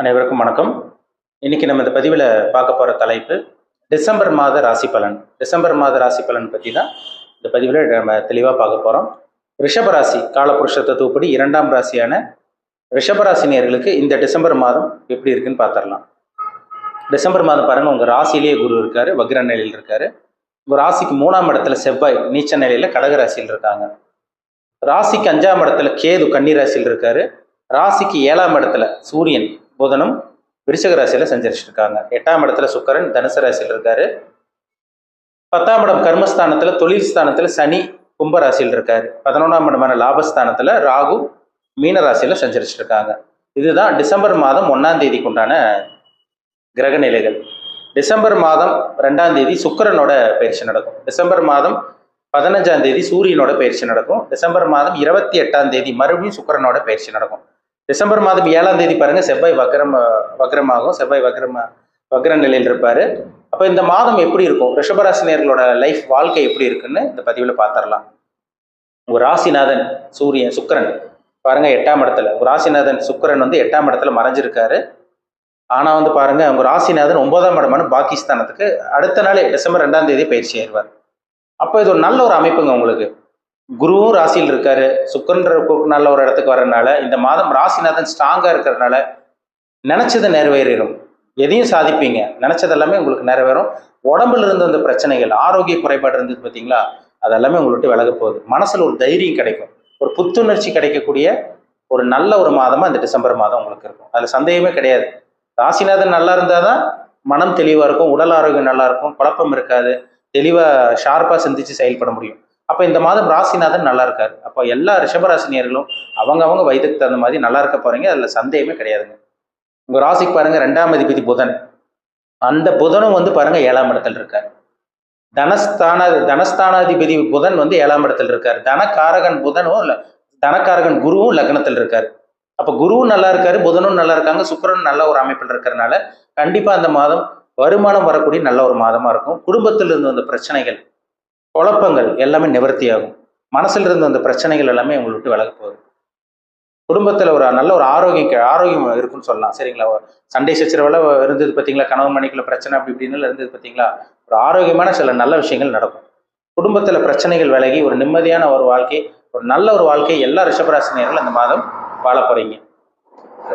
அனைவருக்கும் வணக்கம். இன்னைக்கு நம்ம இந்த பதிவில் பார்க்க போகிற தலைப்பு டிசம்பர் மாத ராசி பலன். டிசம்பர் மாத ராசி பலன் பற்றி தான் இந்த பதிவில் நம்ம தெளிவாக பார்க்க போகிறோம். ரிஷபராசி காலபுருஷ தத்துவப்படி இரண்டாம் ராசியான ரிஷபராசி நேயர்களுக்கு இந்த டிசம்பர் மாதம் எப்படி இருக்குன்னு பார்த்துடலாம். டிசம்பர் மாதம் பாருங்கள், உங்கள் ராசியிலேயே குரு இருக்கார், வக்ர நிலையில் இருக்கார். உங்கள் ராசிக்கு 3ஆம் இடத்துல செவ்வாய் நீச்ச நிலையில் கடகராசியில் இருக்காங்க. ராசிக்கு 5ஆம் இடத்துல கேது கன்னி ராசியில் இருக்கார். ராசிக்கு 7ஆம் இடத்துல சூரியன் புதனும் விருச்சக ராசியில சஞ்சரிச்சுட்டு இருக்காங்க. 8ஆம் இடத்துல சுக்கிரன் தனுசு ராசியில் இருக்காரு. 10ஆம் இடம் கர்மஸ்தானத்துல தொழில் ஸ்தானத்துல சனி கும்ப ராசியில் இருக்காரு. 11ஆம் இடமான லாபஸ்தானத்துல ராகு மீன ராசியில சஞ்சரிச்சுட்டு இருக்காங்க. இதுதான் டிசம்பர் மாதம் 1ஆம் தேதிக்கு உண்டான கிரக நிலைகள். டிசம்பர் மாதம் 2ஆம் தேதி சுக்கிரனோட பயிற்சி நடக்கும். டிசம்பர் மாதம் 15ஆம் தேதி சூரியனோட பயிற்சி நடக்கும். டிசம்பர் மாதம் 28ஆம் தேதி மறுபடியும் சுக்கிரனோட பயிற்சி நடக்கும். டிசம்பர் மாதம் 7ஆம் தேதி பாருங்க, செவ்வாய் வக்ரமாகும். செவ்வாய் வக்ர நிலையில் இருப்பாரு. அப்போ இந்த மாதம் எப்படி இருக்கும், ரிஷபராசினியர்களோட லைஃப் வாழ்க்கை எப்படி இருக்குன்னு இந்த பதிவில் பார்த்துடலாம். உங்க ராசிநாதன் சுக்கிரன் பாருங்க 8ஆம் இடத்துல. உங்க ராசிநாதன் சுக்கிரன் 8ஆம் இடத்துல மறைஞ்சிருக்காரு. ஆனா பாருங்க, உங்க ராசிநாதன் 9ஆம் இடமான பாகிஸ்தானத்துக்கு அடுத்த நாளே டிசம்பர் 2ஆம் தேதி பயிற்சி ஆயிடுவார். அப்போ இது ஒரு நல்ல ஒரு அமைப்புங்க. உங்களுக்கு குருவும் ராசியில் இருக்காரு, சுக்கிரன்ற நல்ல ஒரு இடத்துக்கு வர்றதுனால இந்த மாதம் ராசிநாதன் ஸ்ட்ராங்கா இருக்கிறதுனால நினைச்சது நிறைவேறும். எதையும் சாதிப்பீங்க, நினைச்சது எல்லாமே உங்களுக்கு நிறைவேறும். உடம்புல இருந்து அந்த பிரச்சனைகள், ஆரோக்கிய குறைபாடு இருந்தது பார்த்தீங்களா, அதெல்லாமே உங்கள்கிட்ட விலக போகுது. மனசுல ஒரு தைரியம் கிடைக்கும், ஒரு புத்துணர்ச்சி கிடைக்கக்கூடிய ஒரு நல்ல ஒரு மாதமா இந்த டிசம்பர் மாதம் உங்களுக்கு இருக்கும். அதுல சந்தேகமே கிடையாது. ராசிநாதன் நல்லா இருந்தாதான் மனம் தெளிவா இருக்கும், உடல் ஆரோக்கியம் நல்லா இருக்கும், குழப்பம் இருக்காது, தெளிவா ஷார்ப்பா சிந்திச்சு செயல்பட முடியும். அப்போ இந்த மாதம் ராசிநாதன் நல்லா இருக்காரு. அப்போ எல்லா ரிஷபராசினியர்களும் அவங்க வயதுக்கு தகுந்த மாதிரி நல்லா இருக்க போறீங்க, அதுல சந்தேகமே கிடையாதுங்க. உங்க ராசிக்கு பாருங்க 2ஆம் அதிபதி புதன். அந்த புதனும் பாருங்க 7ஆம் இடத்துல இருக்காரு. தனஸ்தானாதிபதி புதன் 7ஆம் இடத்துல இருக்காரு. தனக்காரகன் புதனும் தனக்காரகன் குருவும் லக்னத்தில் இருக்காரு. அப்ப குருவும் நல்லா இருக்காரு, புதனும் நல்லா இருக்காங்க, சுக்கிரனும் நல்ல ஒரு அமைப்பில் இருக்கிறதுனால கண்டிப்பா அந்த மாதம் வருமானம் வரக்கூடிய நல்ல ஒரு மாதமா இருக்கும். குடும்பத்தில் இருந்து வந்த பிரச்சனைகள், குழப்பங்கள் எல்லாமே நிவர்த்தி ஆகும். மனசுல இருந்து அந்த பிரச்சனைகள் எல்லாமே உங்களை விட்டு விலக போகுது. குடும்பத்துல ஒரு நல்ல ஒரு ஆரோக்கியம் இருக்குன்னு சொல்லலாம். சரிங்களா? சண்டை சச்சரவெல்லாம் இருந்தது பார்த்தீங்களா, கணவன் மனைவிக்குள்ள பிரச்சனை அப்படி இப்படின்னு இருந்தது பார்த்தீங்களா, ஒரு ஆரோக்கியமான சில நல்ல விஷயங்கள் நடக்கும். குடும்பத்துல பிரச்சனைகள் விலகி ஒரு நிம்மதியான ஒரு வாழ்க்கை, ஒரு நல்ல ஒரு வாழ்க்கை எல்லா ரிஷபராசினியர்களும் அந்த மாதம் வாழ போறீங்க.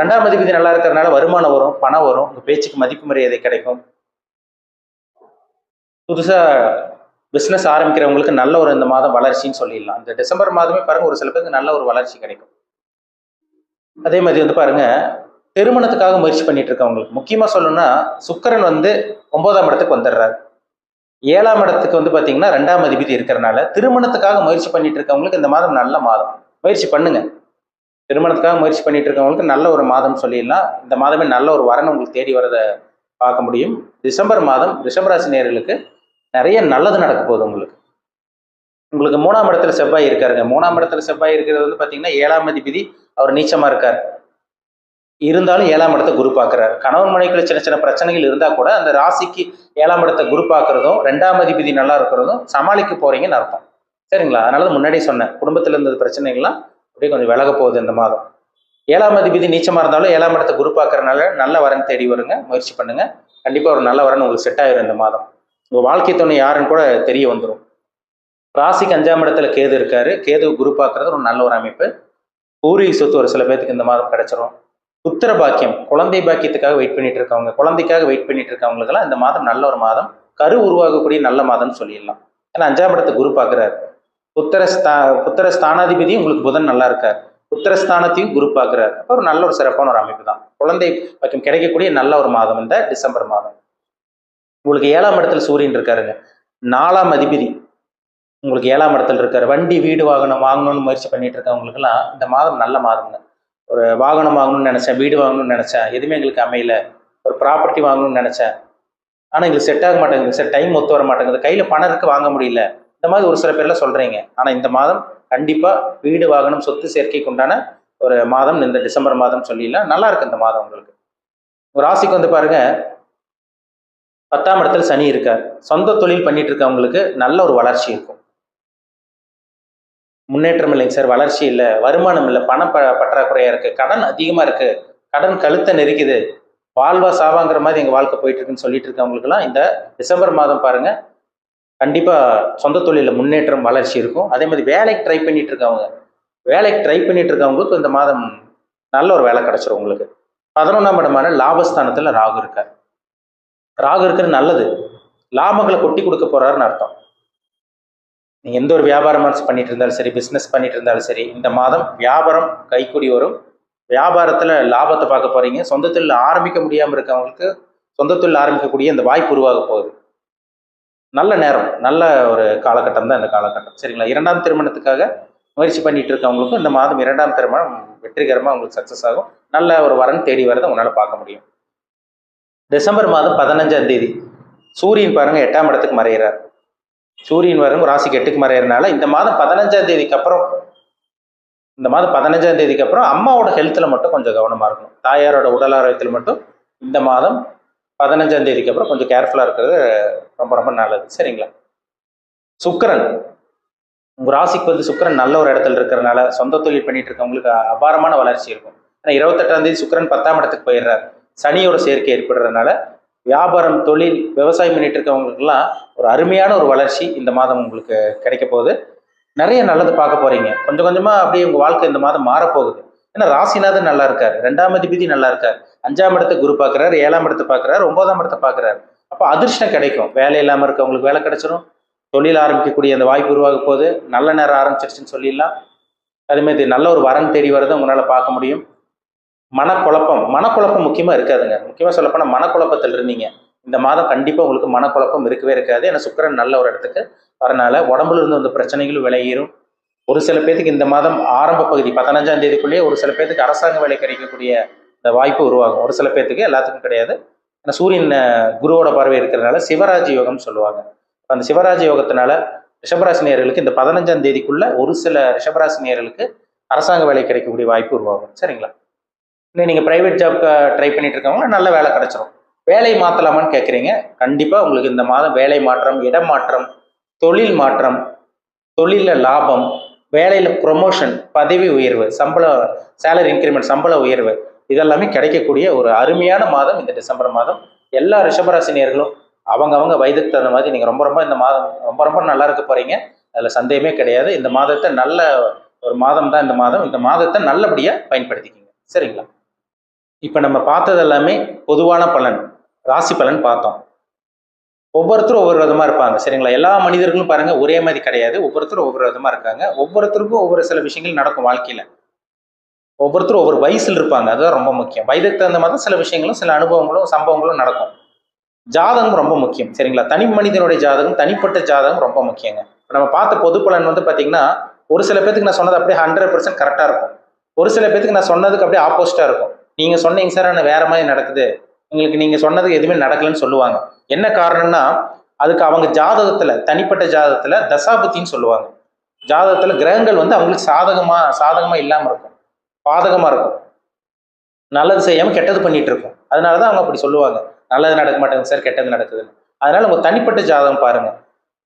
2ஆம் அதிபதி நல்லா இருக்கிறதுனால வருமானம் வரும், பணம் வரும், உங்க பேச்சுக்கு மதிப்பு மரியாதை கிடைக்கும். புதுசா பிஸ்னஸ் ஆரம்பிக்கிறவங்களுக்கு நல்ல ஒரு இந்த மாதம் வளர்ச்சின்னு சொல்லிடலாம். இந்த டிசம்பர் மாதமே பாருங்க, ஒரு சில பேருக்கு நல்ல ஒரு வளர்ச்சி கிடைக்கும். அதே மாதிரி பாருங்க, திருமணத்துக்காக முயற்சி பண்ணிட்டு இருக்கவங்களுக்கு முக்கியமா சொல்லணும்னா, சுக்கிரன் 9ஆம் இடத்துக்கு வந்துடுறாரு. 7ஆம் இடத்துக்கு பாத்தீங்கன்னா 2ஆம் அதிபதி இருக்கிறதுனால திருமணத்துக்காக முயற்சி பண்ணிட்டு இருக்கவங்களுக்கு இந்த மாதம் நல்ல மாதம். முயற்சி பண்ணுங்க. திருமணத்துக்காக முயற்சி பண்ணிட்டு இருக்கவங்களுக்கு நல்ல ஒரு மாதம் சொல்லிடலாம். இந்த மாதமே நல்ல ஒரு வரன் உங்களுக்கு தேடி வரதை பார்க்க முடியும். டிசம்பர் மாதம் ரிஷபராசி நேயர்களுக்கு நிறைய நல்லது நடக்க போகுது. உங்களுக்கு 3ஆம் இடத்துல செவ்வாய் இருக்காருங்க. 3ஆம் இடத்துல செவ்வாய் இருக்கிறது பாத்தீங்கன்னா 7ஆம் அதிபதி அவர் நீச்சமா இருக்கார். இருந்தாலும் 7ஆம் இடத்தை குரு பார்க்கிறார். கணவன் மனைவிக்குள்ள சின்ன சின்ன பிரச்சனைகள் இருந்தா கூட அந்த ராசிக்கு 7ஆம் இடத்தை குரு பார்க்கறதும் 2ஆம் அதிபதி நல்லா இருக்கிறதும் சமாளிக்க போறீங்கன்னு அர்த்தம். சரிங்களா? அதனாலதான் முன்னாடியே சொன்னேன், குடும்பத்துல இருந்த பிரச்சனைகள்லாம் அப்படியே கொஞ்சம் விலக போகுது இந்த மாதம். 7ஆம் அதிபதி நீச்சமா இருந்தாலும் 7ஆம் இடத்தை குரு பார்க்கறதுனால நல்ல வரன் தேடி வருங்க. முயற்சி பண்ணுங்க. கண்டிப்பா ஒரு நல்ல வரன் உங்களுக்கு செட் ஆயிரும் இந்த மாதம். உங்க வாழ்க்கை துணை யாருன்னு கூட தெரிய வந்துடும். ராசிக்கு 5ஆம் இடத்துல கேது இருக்காரு. கேது குரு பார்க்கறது ஒரு நல்ல ஒரு அமைப்பு. பூர்வீக சொத்து ஒரு சில பேருக்கு இந்த மாதம் கிடைச்சிரும். புத்திர பாக்கியம், குழந்தை பாக்கியத்துக்காக வெயிட் பண்ணிட்டு இருக்கவங்க, குழந்தைக்காக வெயிட் பண்ணிட்டு இருக்கவங்களுக்கெல்லாம் இந்த மாதம் நல்ல ஒரு மாதம். கரு உருவாகக்கூடிய நல்ல மாதம்னு சொல்லிடலாம். ஏன்னா 5ஆம் இடத்தை குரு பார்க்கிறாரு. புத்திர ஸ்தானாதிபதியும் உங்களுக்கு புதன் நல்லா இருக்காரு. புத்திரஸ்தானத்தையும் குரு பார்க்கிறாரு. அப்போ ஒரு நல்ல ஒரு சிறப்பான ஒரு அமைப்பு தான். குழந்தை பாக்கியம் கிடைக்கக்கூடிய நல்ல ஒரு மாதம் இந்த டிசம்பர் மாதம். உங்களுக்கு 7ஆம் இடத்துல சூரியன் இருக்காருங்க. 4ஆம் அதிபதி உங்களுக்கு 7ஆம் இடத்துல இருக்காரு. வண்டி வீடு வாங்கணும்னு முயற்சி பண்ணிட்டு இருக்கவங்களுக்குலாம் இந்த மாதம் நல்ல மாதம்ங்க. ஒரு வாகனம் வாங்கணும்னு நினைச்சேன், வீடு வாங்கணும்னு நினைச்சேன், எதுவுமே எங்களுக்கு அமையல. ஒரு ப்ராப்பர்ட்டி வாங்கணும்னு நினைச்சேன், ஆனா எங்களுக்கு செட் ஆக மாட்டேங்குது, சார் டைம் ஒத்து வர மாட்டேங்குது, கையில பணம் இருக்கு வாங்க முடியல, இந்த மாதிரி ஒரு சில பேர்லாம் சொல்றீங்க. ஆனா இந்த மாதம் கண்டிப்பா வீடு வாகனம் சொத்து சேர்க்கைக்கு உண்டான ஒரு மாதம் இந்த டிசம்பர் மாதம் சொல்லிடலாம். நல்லா இருக்கு இந்த மாதம் உங்களுக்கு. ஒரு ராசிக்கு பாருங்க 10ஆம் இடத்துல சனி இருக்கார். சொந்த தொழில் பண்ணிட்டு இருக்கவங்களுக்கு நல்ல ஒரு வளர்ச்சி இருக்கும். முன்னேற்றம் இல்லைங்க சார், வளர்ச்சி இல்லை, வருமானம் இல்லை, பணம் பற்றாக்குறையா இருக்கு, கடன் அதிகமா இருக்கு, கடன் கழுத்தை நெரிக்குது, வாழ்வா சாவாங்கிற மாதிரி எங்கள் வாழ்க்கை போயிட்டு இருக்குன்னு சொல்லிட்டு இருக்கவங்களுக்குலாம் இந்த டிசம்பர் மாதம் பாருங்க, கண்டிப்பா சொந்த தொழிலில் முன்னேற்றம் வளர்ச்சி இருக்கும். அதே மாதிரி வேலைக்கு ட்ரை பண்ணிட்டு இருக்கவங்களுக்கு இந்த மாதம் நல்ல ஒரு வேலை கிடைச்சிரும் உங்களுக்கு. 11ஆம் இடமான லாபஸ்தானத்துல ராகு இருக்கார். ராகு இருக்கிறது நல்லது, லாபங்களை கொட்டி கொடுக்க போறாருன்னு அர்த்தம். நீங்க எந்த ஒரு வியாபாரம் பண்ணிட்டு இருந்தாலும் சரி, பிசினஸ் பண்ணிட்டு இருந்தாலும் சரி, இந்த மாதம் வியாபாரம் கைக்கூடி வரும். வியாபாரத்துல லாபத்தை பார்க்க போறீங்க. சொந்த தொழில் ஆரம்பிக்க முடியாம இருக்கவங்களுக்கு சொந்த தொழில் ஆரம்பிக்கக்கூடிய இந்த வாய்ப்பு உருவாக போகுது. நல்ல நேரம், நல்ல ஒரு காலகட்டம் தான் இந்த காலகட்டம். சரிங்களா? 2ஆம் திருமணத்துக்காக முயற்சி பண்ணிட்டு இருக்கவங்களுக்கும் இந்த மாதம் 2ஆம் திருமணம் வெற்றிகரமாக உங்களுக்கு சக்ஸஸ் ஆகும். நல்ல ஒரு வரன் தேடி வரதை உங்களால் பார்க்க முடியும். டிசம்பர் மாதம் 15ஆம் தேதி சூரியன் பாருங்க 8ஆம் இடத்துக்கு மறைகிறார். சூரியன் வரும் ராசிக்கு 8க்கு மறைகிறதுனால இந்த மாதம் 15ஆம் தேதிக்கு அப்புறம் அம்மாவோட ஹெல்த்தில் மட்டும் கொஞ்சம் கவனமாக இருக்கணும். தாயாரோட உடல் ஆரோக்கியத்தில் மட்டும் இந்த மாதம் 15ஆம் தேதிக்கு அப்புறம் கொஞ்சம் கேர்ஃபுல்லாக இருக்கிறது ரொம்ப ரொம்ப நல்லது. சரிங்களா? சுக்கிரன் உங்கள் ராசிக்கு சுக்கிரன் நல்ல ஒரு இடத்துல இருக்கிறதுனால சொந்த தொழில் பண்ணிட்டு இருக்கவங்களுக்கு அபாரமான வளர்ச்சி இருக்கும். ஏன்னா 28ஆம் தேதி சுக்கிரன் 10ஆம் இடத்துக்கு போயிடுறார். சனியோட சேர்க்கை ஏற்படுறதுனால வியாபாரம், தொழில், விவசாயம் பண்ணிட்டு இருக்கவங்களுக்குலாம் ஒரு அருமையான ஒரு வளர்ச்சி இந்த மாதம் உங்களுக்கு கிடைக்க போகுது. நிறைய நல்லது பார்க்க போறீங்க. கொஞ்சம் கொஞ்சமா அப்படியே உங்க வாழ்க்கை இந்த மாதம் மாறப்போகுது. ஏன்னா ராசிநாதன் நல்லா இருக்காரு, 2ஆம் அதிபதி நல்லா இருக்காரு, 5ஆம் இடத்தை குரு பார்க்குறாரு, 7ஆம் இடத்தை பார்க்குறாரு, 9ஆம் இடத்தை பார்க்குறாரு. அப்போ அதிர்ஷ்டம் கிடைக்கும். வேலை இல்லாமல் இருக்கவங்களுக்கு வேலை கிடைச்சிடும். தொழில் ஆரம்பிக்கக்கூடிய அந்த வாய்ப்பு உருவாக போகுது. நல்ல நேரம் ஆரம்பிச்சிருச்சுன்னு சொல்லிடலாம். அதேமாதிரி நல்ல ஒரு வரன் தேடி வரதை உங்களால் பார்க்க முடியும். மனக்குழப்பம் முக்கியமாக இருக்காதுங்க. முக்கியமாக சொல்லப்போனால் மனக்குழப்பத்தில் இருந்தீங்க, இந்த மாதம் கண்டிப்பாக உங்களுக்கு மனக்குழப்பம் இருக்கவே இருக்காது. ஏன்னா சுக்கிரன் நல்ல ஒரு இடத்துக்கு வரனால உடம்புல இருந்து வந்த பிரச்சனைகளும் விலகிரும். ஒரு சில பேத்துக்கு இந்த மாதம் ஆரம்ப பகுதி 15ஆம் தேதிக்குள்ளேயே ஒரு சில பேத்துக்கு அரசாங்க வேலை கிடைக்கக்கூடிய இந்த வாய்ப்பு உருவாகும். ஒரு சில பேத்துக்கு, எல்லாத்துக்கும் கிடையாது. ஏன்னா சூரியன் குருவோட பார்வை இருக்கிறதுனால சிவராஜ் யோகம்னு சொல்லுவாங்க. அந்த சிவராஜ் யோகத்தினால ரிஷபராசினியர்களுக்கு இந்த 15ஆம் தேதிக்குள்ள ஒரு சில ரிஷபராசினியர்களுக்கு அரசாங்க வேலை கிடைக்கக்கூடிய வாய்ப்பு உருவாகும். சரிங்களா? இன்னும் நீங்கள் ப்ரைவேட் ஜாப்க்கு ட்ரை பண்ணிட்டு இருக்கவங்க நல்ல வேலை கிடைச்சிரும். வேலை மாற்றலாமான்னு கேட்குறீங்க. கண்டிப்பாக உங்களுக்கு இந்த மாதம் வேலை மாற்றம், இடம் மாற்றம், தொழில் மாற்றம், தொழிலில் லாபம், வேலையில் ப்ரொமோஷன், பதவி உயர்வு, சேலரி இன்க்ரிமெண்ட், சம்பள உயர்வு, இதெல்லாமே கிடைக்கக்கூடிய ஒரு அருமையான மாதம் இந்த டிசம்பர் மாதம். எல்லா ரிஷபராசினியர்களும் அவங்க வயதுக்கு தகுந்த மாதிரி நீங்கள் ரொம்ப ரொம்ப இந்த மாதம் ரொம்ப நல்லா இருக்க போகிறீங்க. அதில் சந்தேகமே கிடையாது. இந்த மாதத்தை நல்ல ஒரு மாதம் தான் இந்த மாதம். இந்த மாதத்தை நல்லபடியாக பயன்படுத்திக்கிங்க. சரிங்களா? இப்போ நம்ம பார்த்தது எல்லாமே பொதுவான பலன், ராசி பலன் பார்த்தோம். ஒவ்வொருத்தரும் ஒவ்வொரு விதமாக இருப்பாங்க. சரிங்களா? எல்லா மனிதர்களும் பாருங்க ஒரே மாதிரி கிடையாது. ஒவ்வொருத்தரும் ஒவ்வொரு விதமாக இருக்காங்க. ஒவ்வொருத்தருக்கும் ஒவ்வொரு சில விஷயங்கள் நடக்கும் வாழ்க்கையில். ஒவ்வொருத்தரும் ஒவ்வொரு வயசில் இருப்பாங்க. அதுதான் ரொம்ப முக்கியம். வயதுக்கு தகுந்த மாதிரி சில விஷயங்களும், சில அனுபவங்களும், சம்பவங்களும் நடக்கும். ஜாதகம் ரொம்ப முக்கியம். சரிங்களா? தனி மனிதனுடைய ஜாதகம், தனிப்பட்ட ஜாதகம் ரொம்ப முக்கியங்க. நம்ம பார்த்த பொது பலன் பார்த்தீங்கன்னா, ஒரு சில பேத்துக்கு நான் சொன்னது அப்படியே 100% கரெக்டாக இருக்கும். ஒரு சில பேத்துக்கு நான் சொன்னதுக்கு அப்படியே ஆப்போசிட்டாக இருக்கும். நீங்கள் சொன்னீங்க சார், ஆனால் வேற மாதிரி நடக்குது, உங்களுக்கு நீங்கள் சொன்னதுக்கு எதுவுமே நடக்கலன்னு சொல்லுவாங்க. என்ன காரணம்னா, அதுக்கு அவங்க ஜாதகத்தில், தனிப்பட்ட ஜாதகத்தில் தசாபுத்தின்னு சொல்லுவாங்க. ஜாதகத்தில் கிரகங்கள் அவங்களுக்கு சாதகமாக இல்லாமல் இருக்கும், பாதகமாக இருக்கும். நல்லது செய்யாமல் கெட்டது பண்ணிட்டு இருக்கும். அதனால தான் அவங்க அப்படி சொல்லுவாங்க, நல்லது நடக்க மாட்டேங்குது சார், கெட்டது நடக்குதுன்னு. அதனால உங்கள் தனிப்பட்ட ஜாதகம் பாருங்க.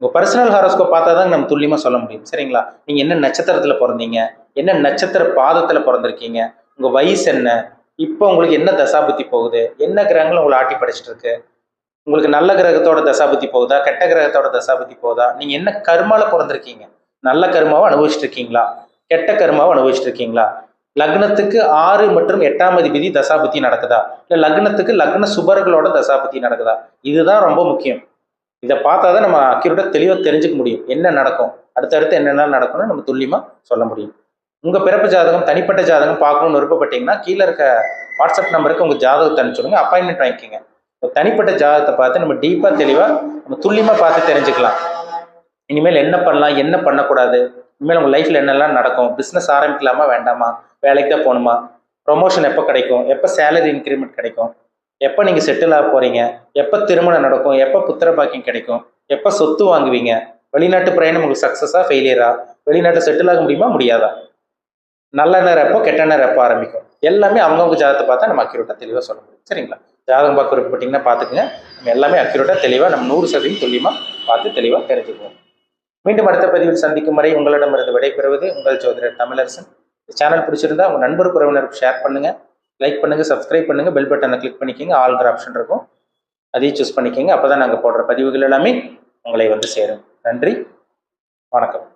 உங்கள் பர்சனல் ஹாரோஸ்கோப் பார்த்தா தான் நம்ம துல்லியமாக சொல்ல முடியும். சரிங்களா? நீங்கள் என்ன நட்சத்திரத்தில் பிறந்தீங்க, என்ன நட்சத்திர பாதத்தில் பிறந்திருக்கீங்க, உங்கள் வயசு என்ன, இப்போ உங்களுக்கு என்ன தசாபுத்தி போகுது, என்ன கிரகங்கள் உங்களை ஆட்டி படைச்சிட்டு இருக்கு, உங்களுக்கு நல்ல கிரகத்தோட தசாபுத்தி போகுதா, கெட்ட கிரகத்தோட தசாபுத்தி போகுதா, நீங்க என்ன கர்மால பிறந்திருக்கீங்க, நல்ல கர்மாவை அனுபவிச்சுட்டு இருக்கீங்களா, கெட்ட கர்மாவை அனுபவிச்சுட்டு இருக்கீங்களா, லக்னத்துக்கு 6 மற்றும் 8ஆம் அதிபதி தசாபுத்தி நடக்குதா, இல்லை லக்னத்துக்கு லக்ன சுபர்களோட தசாபுத்தி நடக்குதா, இதுதான் ரொம்ப முக்கியம். இதை பார்த்தா தான் நம்ம அக்யூரேட்டாக தெளிவாக தெரிஞ்சுக்க முடியும் என்ன நடக்கும், அடுத்தடுத்து என்னென்ன நடக்கும்னு நம்ம துல்லியமாக சொல்ல முடியும். உங்கள் பிறப்பு ஜாதகம், தனிப்பட்ட ஜாதகம் பார்க்கணும்னு விருப்பப்பட்டீங்கன்னா கீழே இருக்க வாட்ஸ்அப் நம்பருக்கு உங்கள் ஜாதகத்தை அனுப்பிச்சுடுங்க, அப்பாயின்மெண்ட் வாங்கிக்கோங்க. தனிப்பட்ட ஜாதகத்தை பார்த்து நம்ம டீப்பாக தெளிவாக நம்ம துல்லியமாக பார்த்து தெரிஞ்சுக்கலாம். இனிமேல் என்ன பண்ணலாம், என்ன பண்ணக்கூடாது, இனிமேல் உங்கள் லைஃப்பில் என்னெல்லாம் நடக்கும், பிஸ்னஸ் ஆரம்பிக்கலாமா வேண்டாமா, வேலைக்கு தான் போகணுமா, ப்ரொமோஷன் எப்போ கிடைக்கும், எப்போ சேலரி இன்க்ரிமெண்ட் கிடைக்கும், எப்போ நீங்கள் செட்டில் ஆக போகிறீங்க, எப்போ திருமணம் நடக்கும், எப்போ புத்திர பாக்கியம் கிடைக்கும், எப்போ சொத்து வாங்குவீங்க, வெளிநாட்டு பிரயாணம் உங்களுக்கு சக்ஸஸாக ஃபெயிலியரா, வெளிநாட்டு செட்டில் ஆக முடியுமா முடியாதா, நல்ல நேரம் எப்போ, கெட்ட நேரம் எப்போ ஆரம்பிக்கும், எல்லாமே அவங்கவுங்க ஜாதகத்தை பார்த்தா நம்ம அக்யூரேட்டாக தெளிவாக சொல்ல முடியும். சரிங்களா? ஜாதகம் பார்க்க விருப்பப்பட்டீங்கன்னா பார்த்துக்குங்க. நம்ம எல்லாமே அக்யூரேட்டாக தெளிவாக நம்ம 100% துல்லியமாக பார்த்து தெளிவாக தெரிஞ்சுக்குவோம். மீண்டும் அடுத்த பதிவில் சந்திக்கும் வரை உங்களிடமிருந்து விடைபெறுவது உங்கள் ஜோதிடர் தமிழரசன். சேனல் பிடிச்சிருந்தா உங்கள் நண்பருக்கு, உறவினருக்கு ஷேர் பண்ணுங்கள். லைக் பண்ணுங்கள், சப்ஸ்கிரைப் பண்ணுங்கள், பெல் பட்டனை கிளிக் பண்ணிக்கோங்க. ஆல்கிற ஆப்ஷன் இருக்கும், அதையும் சூஸ் பண்ணிக்கோங்க. அப்போ தான் நாங்கள் போடுற பதிவுகள் எல்லாமே உங்களை வந்து சேரும். நன்றி, வணக்கம்.